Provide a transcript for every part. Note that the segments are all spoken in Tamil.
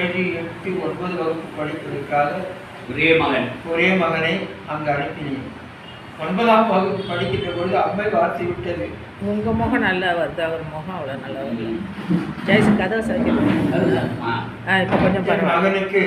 7, 8, 9 வகுப்பு படிப்பதற்காக ஒரே மகனை அங்கு அனுப்பினேன். 9ஆம் வகுப்பு படிக்கின்ற பொழுது அம்மை வார்த்தை விட்டது. உங்க முகம் நல்லா வருது, அவர் முகம் அவ்வளோ நல்லா வருது. ஜெயசு கதவை சரி இப்போ கொஞ்சம் மகனுக்கு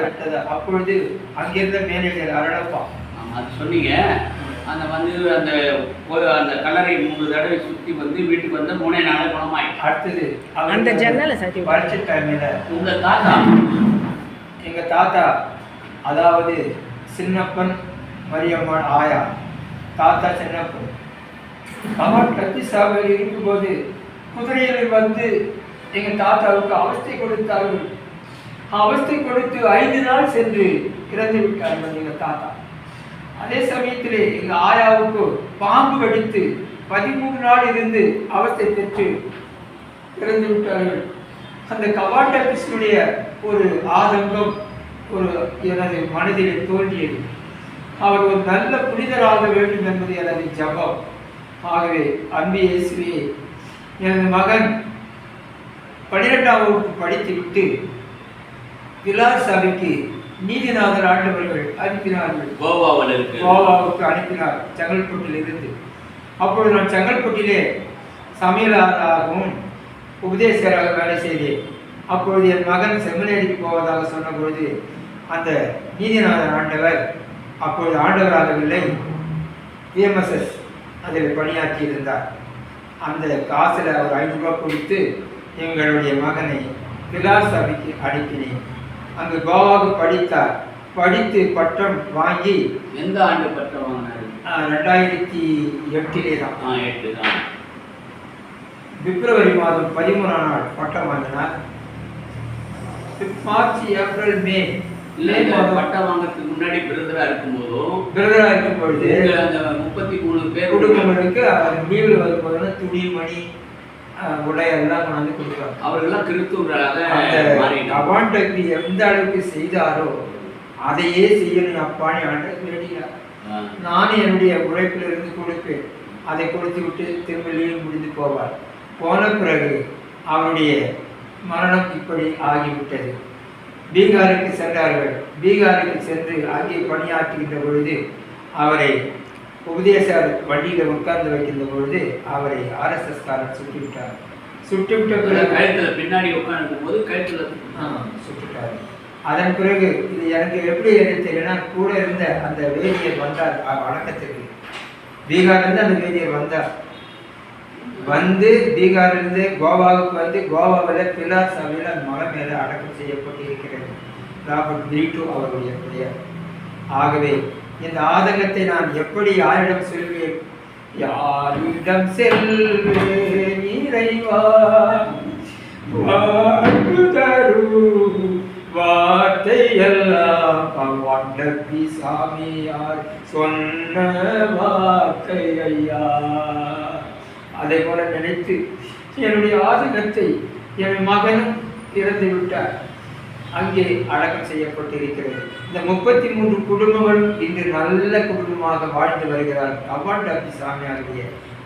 விட்டது. அப்பொழுது அங்கிருந்த மேனேஜர் அரடப்பா அது சொன்னீங்க. அந்த வந்து அந்த கல்லறை 3 தடவை சுற்றி வந்து வீட்டுக்கு வந்து 3 நாள் குணமாயிடுச்சு. அடுத்தது அந்த ஜன்னலை சரி வளர்ச்சி டைமில் எங்கள் தாத்தா அதாவது சின்னப்பன் மரியம்மாள் ஆயா தாத்தா சின்னப்பன் கமாட் கத்திசாவில் இருக்கும்போது குதிரையில் வந்து எங்கள் தாத்தாவுக்கு அவஸ்தை கொடுத்தார்கள். அவஸ்தை கொடுத்து 5 நாள் சென்று இறந்து விட்டார்கள் எங்கள் தாத்தா. அதே சமயத்திலே எங்கள் ஆயாவுக்கு பாம்பு கடித்து 13 நாள் இருந்து அவஸ்தை பெற்று இறந்து விட்டார்கள். அந்த கவாட்ட கிருஷ்ணனுடைய ஒரு ஆதங்கம் எனது மனதிலே தோன்றியது. அவர் ஒரு நல்ல புனிதராக வேண்டும் என்பது எனது ஜபம். ஆகவே அன்பு இயேசுவே, எனது மகன் 12ஆம் வகுப்பு படித்துவிட்டு பிலார் சபைக்கு நீதிநாதர் ஆண்டவர்கள் அனுப்பினார்கள். கோவாவுக்கு அனுப்பினார் செங்கல்பட்டில் இருந்து. அப்பொழுது நான் செங்கல்பட்டிலே சமையலாளராகவும் உபதேசராக வேலை செய்தேன். அப்பொழுது என் மகன் செமினேரிக்கு போவதாக சொன்ன பொழுது அந்த நீதிநாதர் ஆண்டவர் அப்பொழுது ஆண்டவராகவில்லை, VMSS அதில் பணியாற்றி இருந்தார். அந்த காசில் அவர் 5 ரூபாய் கொடுத்து எங்களுடைய மகனை பிலார் சபைக்கு அனுப்பினேன். அங்கு கோவாவுக்கு படித்தார். படித்து பட்டம் வாங்கி எந்த ஆண்டு பட்டம் வாங்கினார்? 2008 தான். பிப்ரவரி மாதம் 13ஆம் நாள் பட்டம் வாங்கினார். மார்ச், ஏப்ரல், மே பட்டம் வாங்கிறதுக்கு முன்னாடி பிரதரா இருக்கும் பொழுது அந்த 33 பேர் குடும்பங்களுக்கு லீவில் வரும்போது துணி மணி உடை எல்லாம் கொண்டாந்து கொடுக்குறாங்க. அவர்கள்லாம் கிறிஸ்துவராக அவாண்டக்கு எந்த அளவுக்கு செய்தாரோ அதையே செய்யணும் அப்பான்னு ஆண்டவர் வேண்டினார். நானும் என்னுடைய உழைப்பில் இருந்து கொடுப்பேன். அதை கொடுத்து விட்டு திரும்ப லீவ் முடிந்து போவார். போன பிறகு அவருடைய மரணம் இப்படி ஆகிவிட்டது. பீகாருக்கு சென்றார்கள். பீகாருக்கு சென்று அங்கே பணியாற்றுகின்ற பொழுது அவரை உபதேசர் வண்டியில் உட்கார்ந்து வைக்கின்ற பொழுது அவரை RSS காரர் சுட்டுவிட்டார். சுட்டுவிட்ட பிறகு கழுத்தில் பின்னாடி உட்கார்ந்துக்கும் போது கழுத்தில் சுட்டுட்டார். அதன் பிறகு இது எனக்கு எப்படி தெரியும்னா, கூட இருந்த அந்த வேதியர் வந்தார் வணக்கத்துக்கு. பீகார்லேருந்து அந்த வேதியர் வந்தார். வந்து பீகாரிலிருந்து கோவாவுக்கு வந்து கோவாவில் பிலார் சபையில் மலை மேலே அடக்கம் செய்யப்பட்டு இருக்கிறது. ராபர்ட் பிரிட்டோ அவருடைய பெயர். ஆகவே இந்த ஆதங்கத்தை நான் எப்படி யாரிடம் சொல்வேன்? யாரிடம் செல்வேன் இறைவா, வார்த்தை எல்லாம் அவ்வாண்டப்பி சாமியார் சொன்ன வார்த்தை ஐயா. அதை போல நினைத்து என்னுடைய ஆதங்கத்தை, என் மகனும் இறந்து விட்டார், அங்கே அடக்கம் செய்யப்பட்டிருக்கிறது. இந்த 33 குடும்பங்களும் இன்று நல்ல குடும்பமாக வாழ்ந்து வருகிறார். அவ்வாண்டப்பி சாமியாருடைய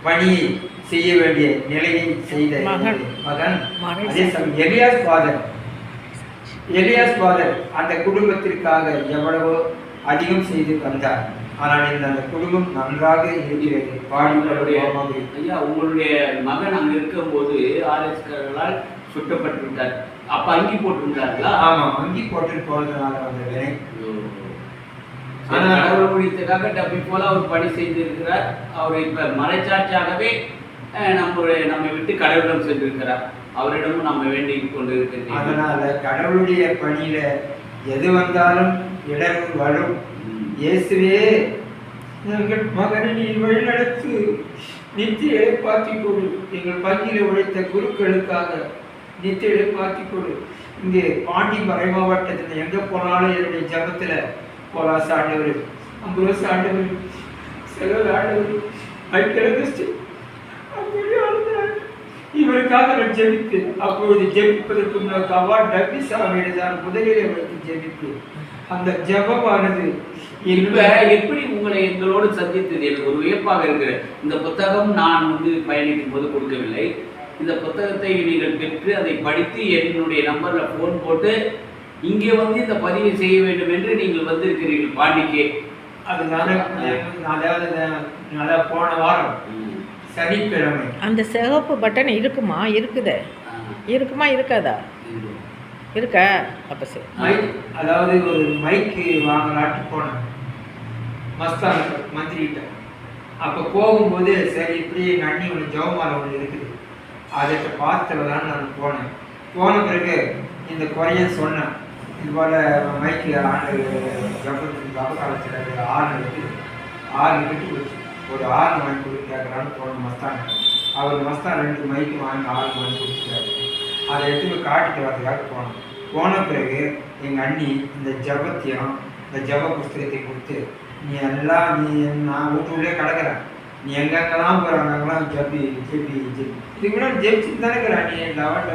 பணியை செய்ய வேண்டிய நிலையை செய்த மகன். அதே சமயம் எலியாஸ் ஃபாதர் அந்த குடும்பத்திற்காக எவ்வளவோ அதிகம் செய்து வந்தார். ஆனால் அந்த குடும்பம் நன்றாக இருக்கிறது. ஐயா, உங்களுடைய மகன் அங்கே இருக்கும்போது RSSகாரர்களால் சுட்டப்பட்டு விட்டார். அப்ப அங்கி போட்டிருந்தார்களா? ஆமாம், அங்கி போட்டு போனதுனால அந்த வினை. ஆனால் கடவுள் முடித்ததாக டப்பி போல அவர் பணி செய்திருக்கிறார். அவர் இப்ப மறைச்சாட்சியாகவே நம்மை விட்டு கடவுளிடம் சென்றிருக்கிறார். அவரிடமும் நம்ம வேண்டி கொண்டு இருக்கிறது. அதனால கடவுளுடைய பணியில எது வந்தாலும் இடரும் வரும். இயேசுவே, எங்கள் மகனை நீ வழிநடத்து, நித்திய இழைப்பாற்றிக் கொடு. எங்கள் பங்கில உழைத்த குருக்களுக்காக நித்திய இழைப்பாற்றிக் கொடு. இங்கே பாண்டி மறை மாவட்டத்தில் எங்கே போனாலும் என்னுடைய ஜபத்தில் போலாஸ் ஆண்டவர், அம்புரோஸ் ஆண்டவர், செலவு ஆண்டவர், இவருக்காக நான் ஜெபித்தேன். அப்பொழுது ஜெபிப்பதற்கு முன்னாடி அவார்ட் டப்பி சாமியில்தான் முதலிலே வைத்து ஜெபித்தேன். அந்த ஜபமானது எப்படி உங்களை எங்களோடு சந்தித்தது எனக்கு ஒரு வியப்பாக இருக்கிற. இந்த புத்தகம் நான் பயணிக்கும் போது கொடுக்கவில்லை. இந்த புத்தகத்தை நீங்கள் பெற்று அதை படித்து என்னுடைய நம்பரில் ஃபோன் போட்டு இங்கே வந்து இந்த பதிவை செய்ய வேண்டும் என்று நீங்கள் வந்திருக்கிறீர்கள் பாண்டிக்கே. அதனால அதாவது போன வாரம் சனிக்கிழமை அந்த சிவப்பு பட்டன் இருக்குமா? இருக்குதே, இருக்குமா இருக்காதா? இருக்கா? அப்போ சரி. அதாவது ஒரு மைக்கு வாங்கலாட்டு போனேன் மஸ்தான் மந்திரிகிட்ட. அப்போ போகும்போது சரி இப்படி எங்கள் அண்ணி ஒன்று ஜவமாலை ஒன்று இருக்குது அதை பார்த்துலதான் நான் போனேன். போன பிறகு இந்த குறைய சொன்னேன். இது போல் மைக்கு ஆண்டு ஜபத்துக்கு அவகாலத்தில் ஆறு கட்டி வச்சு ஒரு 6 வாங்கி கொடுத்து கேட்குறான்னு போன மஸ்தான். அவர் மஸ்தான் 2 மைக்கு வாங்கி 6 வாங்கி கொடுத்துட்டாரு. அதை எடுத்து காட்டிட்டு வரதுக்காக போனோம். போன பிறகு எங்கள் அண்ணி இந்த ஜபத்தையும் இந்த ஜப புஸ்தகத்தை கொடுத்து நீ எல்லாம் நான் வீட்டுள்ளே கிடக்கிறேன், நீ எங்கெங்கெல்லாம் போகிற அங்கெல்லாம் ஜபி ஜெபி ஜெபி இதுக்கு முன்னாடி ஜெபிச்சுட்டு தானே இருக்கிறான், நீ 11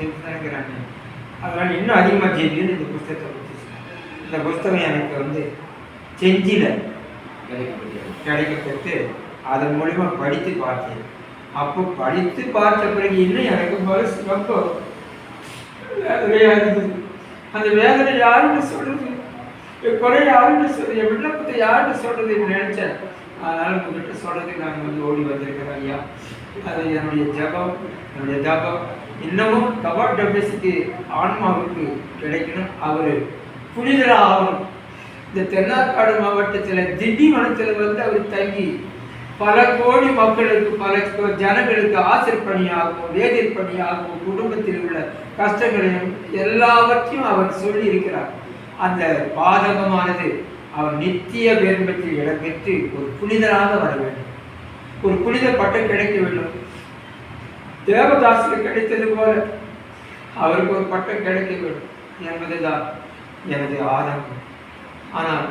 ஜெபிச்சு தானே இருக்கிறான். அதனால் இன்னும் அதிகமாக ஜெபின்னு இந்த புஸ்தகத்தை கொடுத்துச்சு. இந்த புஸ்தகம் எனக்கு வந்து செஞ்சியில் கிடைக்கப்பட்டு அதன் மூலிமா படித்து பார்த்தேன். அப்போ படித்து பார்த்த பிறகு இன்னும் எனக்கு மனசு ரொம்ப வேதனையாக இருந்தது. அந்த வேதனை யாருன்னு சொல்றது, குறை யாருன்னு சொல்றது, என் விண்ணப்பத்தை யாருன்னு சொல்றதுன்னு நினைச்சேன். அதனால உங்ககிட்ட சொல்றதுக்கு நான் வந்து ஓடி வந்திருக்கிறேன் ஐயா. அது என்னுடைய ஜபம், என்னுடைய தபம் இன்னமும் கபாட் டபேஸுக்கு ஆன்மாவுக்கு கிடைக்கணும். அவர் புனிதராக ஆகணும். இந்த தென்னார்காடு மாவட்டத்தில் திண்டிவனத்தில் வந்து அவர் தங்கி பல கோடி மக்களுக்கு பல ஜனங்களுக்கு ஆசிர் பணியாகவும் வேதிர் பணியாகவும் குடும்பத்தில் உள்ள கஷ்டங்களையும் எல்லாவற்றையும் அவர் சொல்லி இருக்கிறார். அந்த பாதகமானது அவர் நித்திய வேறுபத்தில் இடம்பெற்று ஒரு புனிதராக வர வேண்டும், ஒரு புனித பட்டம் கிடைக்க வேண்டும். தேவதாசுக்கு கிடைத்தது போல அவருக்கு ஒரு பட்டம் கிடைக்க வேண்டும் என்பதுதான் எனது ஆதங்கம். ஆனால்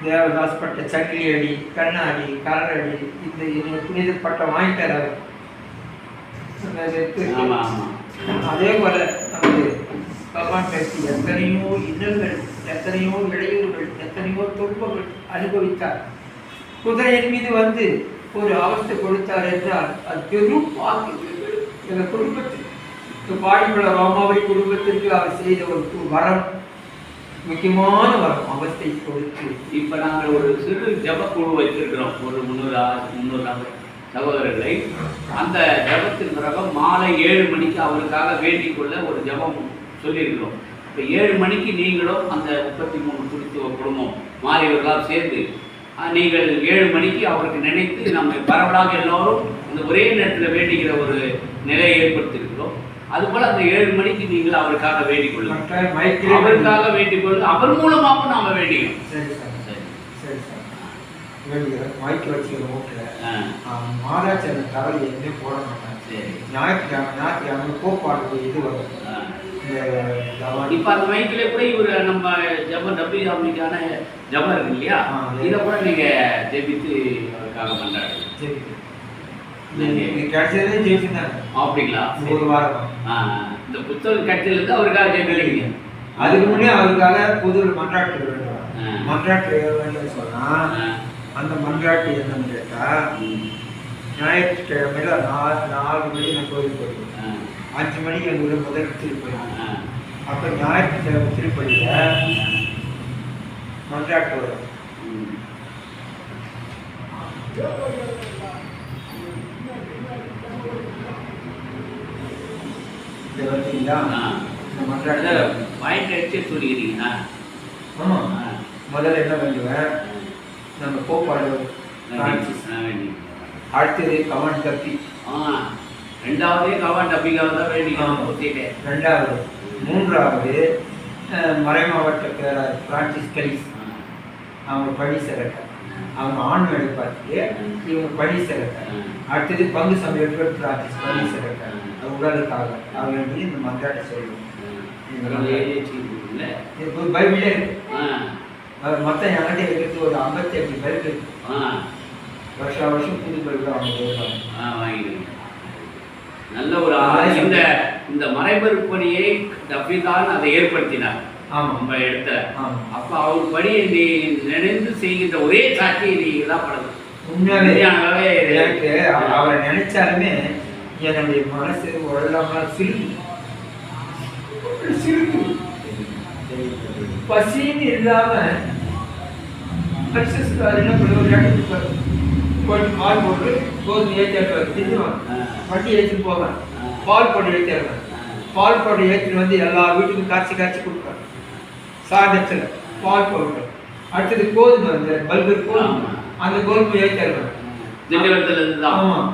தேவதாஸ் பட்ட சங்கிலி அடி, கண்ணாடி, கலரடி, இந்த புனித பட்டம் வாங்கிட்டார் அவர். அதே போல நமது பகவான் பேசி எத்தனையோ இன்னல்கள், எத்தனையோ இடையூறுகள், எத்தனையோ துன்பங்கள் அனுபவித்தார். குதிரையின் மீது வந்து ஒரு அவஸ்தை கொடுத்தார் என்றால் அது பெரும் வாக்கு. எங்கள் குடும்பத்திற்கு பாடிப்புள்ள ரோமாவை குடும்பத்திற்கு அவர் செய்த ஒரு வரம், முக்கியமான வரம், அவஸ்தை கொடுத்து. இப்போ நாங்கள் ஒரு சிறு ஜபக்குழு வைத்திருக்கிறோம், ஒரு 300 சகோதரர்களை. அந்த ஜபத்தின் பிறகு மாலை 7 மணிக்கு அவருக்காக வேண்டிக் கொள்ள ஒரு ஜபம் சொல்லியிருக்கிறோம். இப்போ 7 மணிக்கு நீங்களும் அந்த 33 குடித்துவ குடும்பம் மாறியவர்களால் சேர்ந்து நீங்கள் 7 மணிக்கு அவருக்கு நினைத்து நம்ம பரவலாக எல்லோரும் இந்த ஒரே நேரத்தில் வேண்டிக்கிற ஒரு நிலையை ஏற்படுத்தியிருக்கிறோம். அதுபோல் அந்த 7 மணிக்கு நீங்கள் அவருக்காக வேண்டிக் கொள்ளும், அவருக்காக வேண்டிக் கொள்ள அவர் மூலமாகவும் நாம் வேண்டிக்கணும். சரி சார், சரி சரி சார், வேண்டிக்கிறேன். மைக்கு வச்சுக்கிற ஓட்டில் மாதாச்சரண தவறு எதுவுமே போட மாட்டேன். சரி, ஞாயிற்றுக்கிழமை கோப்பாடு இது வரும். இப்போ அந்த மைக்கில் கூட இவர் நம்ம ஜப டபி ஜாமிக்கான ஜபம் இருக்கு இல்லையா, இதை கூட நீங்கள் ஜெபித்து அவருக்காக பண்ணுறாரு. கிடைச்சதே ஜெயிச்சுதான். அப்படிங்களா? ஒரு வாரம் இந்த புத்தகம் கிடைச்சதுலேருந்து அவருக்காக ஜெயிக்கிறீங்க. அதுக்கு முன்னே அவருக்காக புது மன்றாட்டு வேண்டும். மன்றாட்டு வேண்டும் சொன்னால் அந்த மன்றாட்டு என்னன்னு கேட்டால் ஞாயிற்றுக்கிழமையில் 4 மணிக்கு நான் கோயில் போயிருக்கேன். 5 மணிக்கு எங்கள் ஊரில் முதல் திருப்பதி. அப்போ ஞாயிற்றுக்கிழமை திருப்பதியில் மன்றாட்டு வரும். முதல்ல என்ன வேண்டுவேன், நம்ம கோப்பாடு அடுத்தது கவான் தப்பி, 2வது கவான் டப்பிக்காக தான் வேண்டிக்கணும். 2வது 3வது மறைமாவட்ட பேராளர் பிரான்சிஸ் கலிஸ், அவங்க பணி சிறக்க, அவங்க ஆண் வேலை பார்த்துட்டு இவங்க பணி சிறக்க. அடுத்தது பங்கு சமயத்தில் பிரான்சிஸ் பணி சிறக்க உடலுக்காக அவங்க இந்த மன்றாட்டை சொல்லுவோம். பைபிளே இருக்கு. மொத்தம் என்கிட்ட இருக்கிறது ஒரு 58 பேருக்கு வருஷம் புது பைபிள் அவங்க வாங்கிடுங்க. நல்ல ஒரு இந்த மறைபொருட்பணியை டப்பிதான் அதை ஏற்படுத்தினார். நம்ம இடத்துல அப்ப அவர் பணியை நீ நினைந்து செய்கின்ற ஒரே சாட்சியை நீ தான் படுது. உண்மையாவே எனக்கு அவரை நினைச்சாலுமே என்னுடைய மனசு உடலாம் சிரிப்பு சிரிப்பு பசின்னு இல்லாம என்ன பண்ணுவார் போட்டு பால் போட்டு கோதுமை ஏற்றிடுவார் தின்னுவான் வண்டி ஏற்றிட்டு போவேன் பால் போட்டு ஏற்றிடுவேன் பால் போட்டு ஏற்றிட்டு வந்து எல்லா வீட்டுக்கும் காய்ச்சி காய்ச்சி கொடுப்பேன் சாதத்தில் பால் போட்டு அடுத்தது கோதுமை அந்த பல்பு கோதுமை அந்த கோதுமை ஏற்றிடுவேன் திண்டிவனத்துல ஆமாம்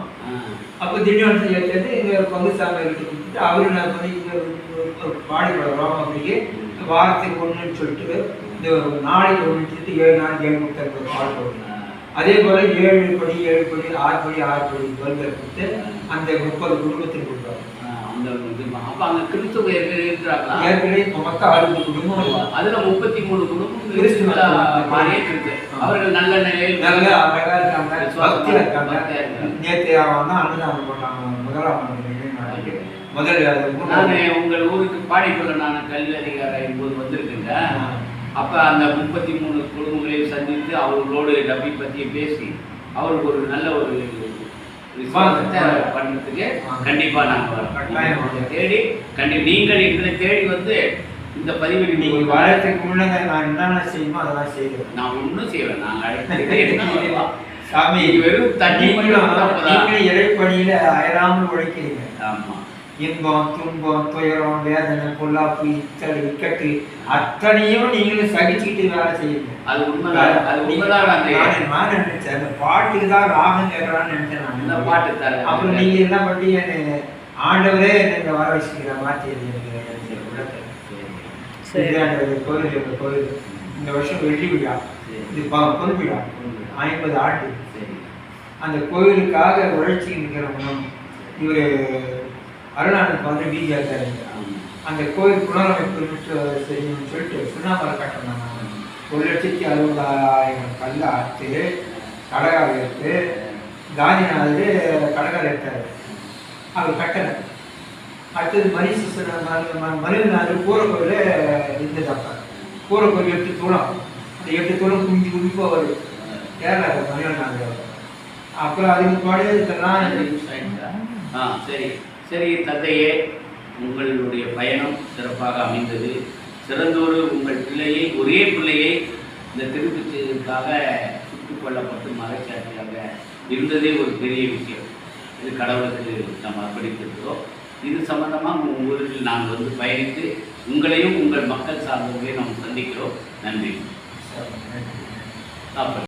அப்போ திண்டிவனத்தில் ஏற்றது எங்கள் பங்கு சாமி எடுத்து கொடுத்துட்டு அவரு நான் வந்து இங்கே பாடிப்படுறோம் அப்படியே வாரத்துக்கு ஒன்றுன்னு சொல்லிட்டு இந்த நாளைக்கு ஒன்று சொல்லிட்டு 7 நாளைக்கு 7 முட்டை பால் போடுறேன் அதே போல் 7 படி 6 படி பல்கை கொடுத்து அந்த 30 குடும்பத்துக்கு கொடுப்பாங்க. அப்போ அங்கே கிறிஸ்துவ இருக்கிறாங்களா? ஏற்கனவே மொத்தம் 60 குடும்பம். அதில் 33 குடும்பம் கிறிஸ்துவ மாதிரியே இருக்கு. அவர்கள் நல்ல நிலையில் நல்ல அழகாக இருக்காங்க, பக்தியாக இருக்காங்க. நேற்று அவன் தான் அன்னதானம் போட்டாங்க முதலாம் நாளைக்கு நான் உங்கள் ஊருக்கு பாடிக்குள்ள நான் கல்வி அதிகாரம் போது வந்திருக்கேங்க. அப்போ அந்த 33 குடும்பங்களையும் சந்தித்து அவர்களோடு டப்பி பற்றி பேசி அவருக்கு ஒரு நல்ல ஒரு விசுவாசத்தை பண்ணுறதுக்கு கண்டிப்பாக நாங்கள் தேடி நீங்கள் எங்களை தேடி வந்து இந்த பதிவு நீங்கள் வரத்துக்கு முன்னாடி நான் என்னென்ன செய்யணுமோ அதெல்லாம் செய்வேன். நான் ஒன்றும் செய்வேன். நாங்கள் அழைத்து சாமி வெறும் தண்ணி நீங்களும் இறைப்பணியில் அயராமல் உழைக்கிறீங்க. ஆமாம். இன்பம் துன்பம் துயரம் வேதனை பொல்லாப்பு இச்சல் இக்கட்டு அத்தனையும் நீங்களும் சகிச்சுக்கிட்டு வேலை செய்யுங்க. அது உண்மைதான். அது உண்மைதான். நான் நினைச்சேன் அந்த பாட்டுக்கு தான் ராகம் கேட்கறான்னு நினைச்சேன். நான் இந்த பாட்டு தர அப்புறம் நீங்க என்ன பண்ணி ஆண்டவரே நீங்க வர வச்சுக்கிற மாதிரி கோயில் இந்த வருஷம் வெள்ளி விழா, இது பொன் விழா 50 ஆண்டு. அந்த கோயிலுக்காக உழைச்சி இருக்கிறவங்க இவர் அருணானந்த் வந்து வீதியாக அந்த கோயில் புனரமைப்பு செய்யணும்னு சொல்லிட்டு சுண்ணாமலை கட்டணும். 1,60,000 கல் ஆற்று கடகால் எடுத்து காந்திநாதர் கடகால் எடுத்தார். அவர் கட்டலை. அடுத்தது மருநாதர் கூரக்கோயில் இருந்தது. அப்போ கூரக்கோயில் 8 தூளம், அந்த 8 தூளம் குஞ்சு குடிப்பாக வரும் கேரளாவில் மருநாதர். அப்புறம் அதுக்கு பாடு இதெல்லாம் சரி சரி தந்தையே, உங்களுடைய பயணம் சிறப்பாக அமைந்தது. சிறந்தோரு உங்கள் பிள்ளையை, ஒரே பிள்ளையை இந்த திருப்பதிக்காக சுட்டுக் கொல்லப்பட்டு மறைச்சாட்சியாக இருந்ததே ஒரு பெரிய விஷயம். இது கடவுளுக்கு நாம் அர்ப்பணித்திருக்கிறோம். இது சம்பந்தமாக உங்கள் ஊரில் நாங்கள் வந்து பயணித்து உங்களையும் உங்கள் மக்கள் சார்ந்தவர்களையும் நாம் சந்திக்கிறோம். நன்றி.